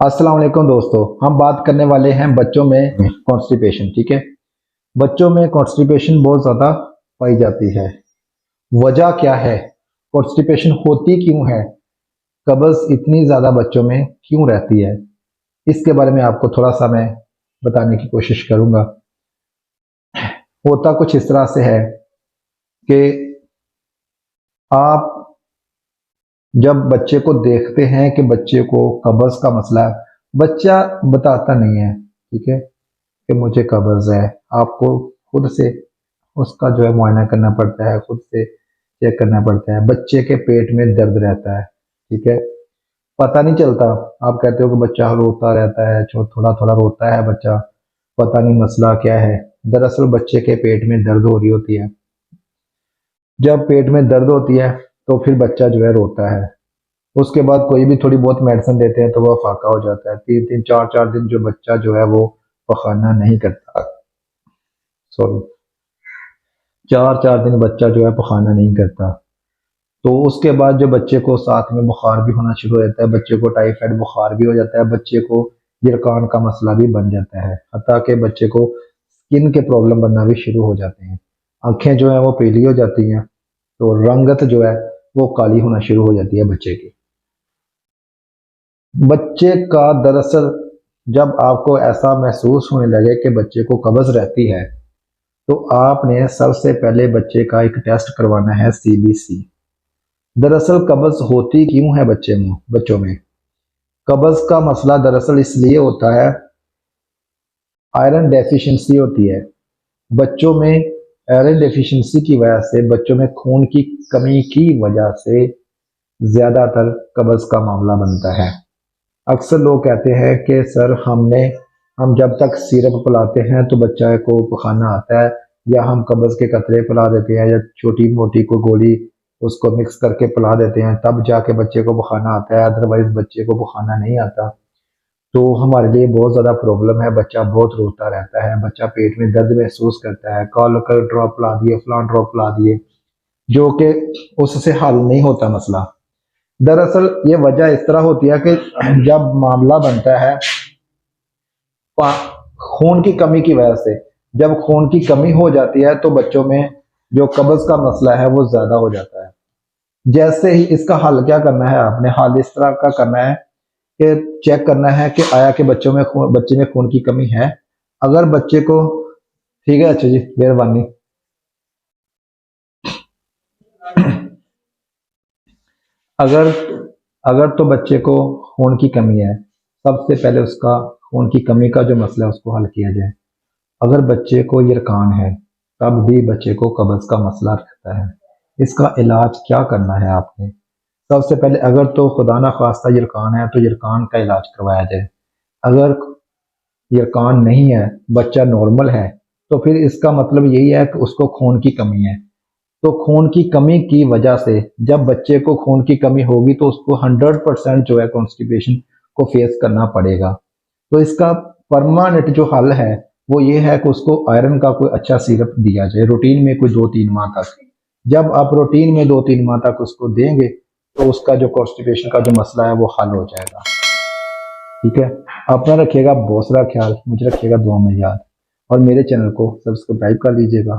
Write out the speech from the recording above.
अस्सलाम वालेकुम दोस्तों, हम बात करने वाले हैं बच्चों में कॉन्स्टिपेशन। ठीक है, बच्चों में कॉन्स्टिपेशन बहुत ज़्यादा पाई जाती है। वजह क्या है? कॉन्स्टिपेशन होती क्यों है? कब्ज़ इतनी ज़्यादा बच्चों में क्यों रहती है? इसके बारे में आपको थोड़ा सा मैं बताने की कोशिश करूँगा। होता कुछ इस तरह से है कि आप जब बच्चे को देखते हैं कि बच्चे को कब्ज़ का मसला है, बच्चा बताता नहीं है, ठीक है, कि मुझे कब्ज़ है। आपको खुद से उसका जो है मुआयना करना पड़ता है, खुद से चेक करना पड़ता है। बच्चे के पेट में दर्द रहता है, ठीक है, पता नहीं चलता। आप कहते हो कि बच्चा रोता रहता है, थोड़ा थोड़ा रोता है बच्चा, पता नहीं मसला क्या है। दरअसल बच्चे के पेट में दर्द हो रही होती है। जब पेट में दर्द होती है तो फिर बच्चा जो है रोता है। उसके बाद कोई भी थोड़ी बहुत मेडिसिन देते हैं तो वह फाका हो जाता है। 3-3 4-4 दिन जो बच्चा जो है वो पखाना नहीं करता, सॉरी, 4-4 दिन बच्चा जो है पखाना नहीं करता। तो उसके बाद जो बच्चे को साथ में बुखार भी होना शुरू हो जाता है, बच्चे को टाइफाइड बुखार भी हो जाता है, बच्चे को यरकान का मसला भी बन जाता है, हत्ता कि बच्चे को स्किन के प्रॉब्लम बनना भी शुरू हो जाते हैं। आंखें जो है वो पीली हो जाती हैं, तो रंगत जो है वो काली होना शुरू हो जाती है बच्चे की। बच्चे का दरअसल जब आपको ऐसा महसूस होने लगे कि बच्चे को कब्ज़ रहती है, तो आपने सबसे पहले बच्चे का एक टेस्ट करवाना है, सीबीसी। दरअसल कब्ज़ होती क्यों है बच्चों में? कब्ज़ का मसला दरअसल इसलिए होता है, आयरन डेफिशिएंसी होती है बच्चों में। आयरन डेफिशिएंसी की वजह से बच्चों में खून की कमी की वजह से ज़्यादातर कब्ज़ का मामला बनता है। अक्सर लोग कहते हैं कि सर हम जब तक सिरप पिलाते हैं तो बच्चा को पखाना आता है, या हम कब्ज़ के कतरे पिला देते हैं, या छोटी मोटी कोई गोली उसको मिक्स करके पिला देते हैं, तब जाके बच्चे को पखाना आता है, अदरवाइज बच्चे को पखाना नहीं आता। तो हमारे लिए बहुत ज़्यादा प्रॉब्लम है। बच्चा बहुत रोता रहता है, बच्चा पेट में दर्द महसूस करता है, कॉल कर ड्रॉप ला दिए, फलां ड्रॉप ला दिए, जो कि उससे हल नहीं होता मसला। दरअसल ये वजह इस तरह होती है कि जब मामला बनता है खून की कमी की वजह से, जब खून की कमी हो जाती है तो बच्चों में जो कब्ज़ का मसला है वो ज़्यादा हो जाता है। जैसे ही इसका हल क्या करना है, आपने हल इस तरह का करना है कि चेक करना है कि आया कि बच्चे में खून की कमी है। अगर बच्चे को, ठीक है, अच्छा जी, मेहरबानी। अगर अगर तो बच्चे को खून की कमी है, सबसे पहले उसका खून की कमी का जो मसला है उसको हल किया जाए। अगर बच्चे को यरकान है, तब भी बच्चे को कब्ज़ का मसला रहता है। इसका इलाज क्या करना है आपने? सबसे पहले अगर तो खुदा ना खास्ता यरकान है तो यरकान का इलाज करवाया जाए। अगर यरकान नहीं है, बच्चा नॉर्मल है, तो फिर इसका मतलब यही है कि उसको खून की कमी है। तो खून की कमी की वजह से जब बच्चे को खून की कमी होगी तो उसको 100% जो है कॉन्स्टिपेशन को फेस करना पड़ेगा। तो इसका परमानेंट जो हल है वो ये है कि उसको आयरन का कोई अच्छा सिरप दिया जाए रूटीन में, कोई 2-3 माह तक। जब आप रूटीन में 2-3 माह तक उसको देंगे तो उसका जो कॉन्स्टिपेशन का जो मसला है वो हल हो जाएगा। ठीक है, अपना रखिएगा बहुत सारा ख्याल, मुझे रखिएगा दुआ में याद, और मेरे चैनल को सब्सक्राइब कर लीजिएगा।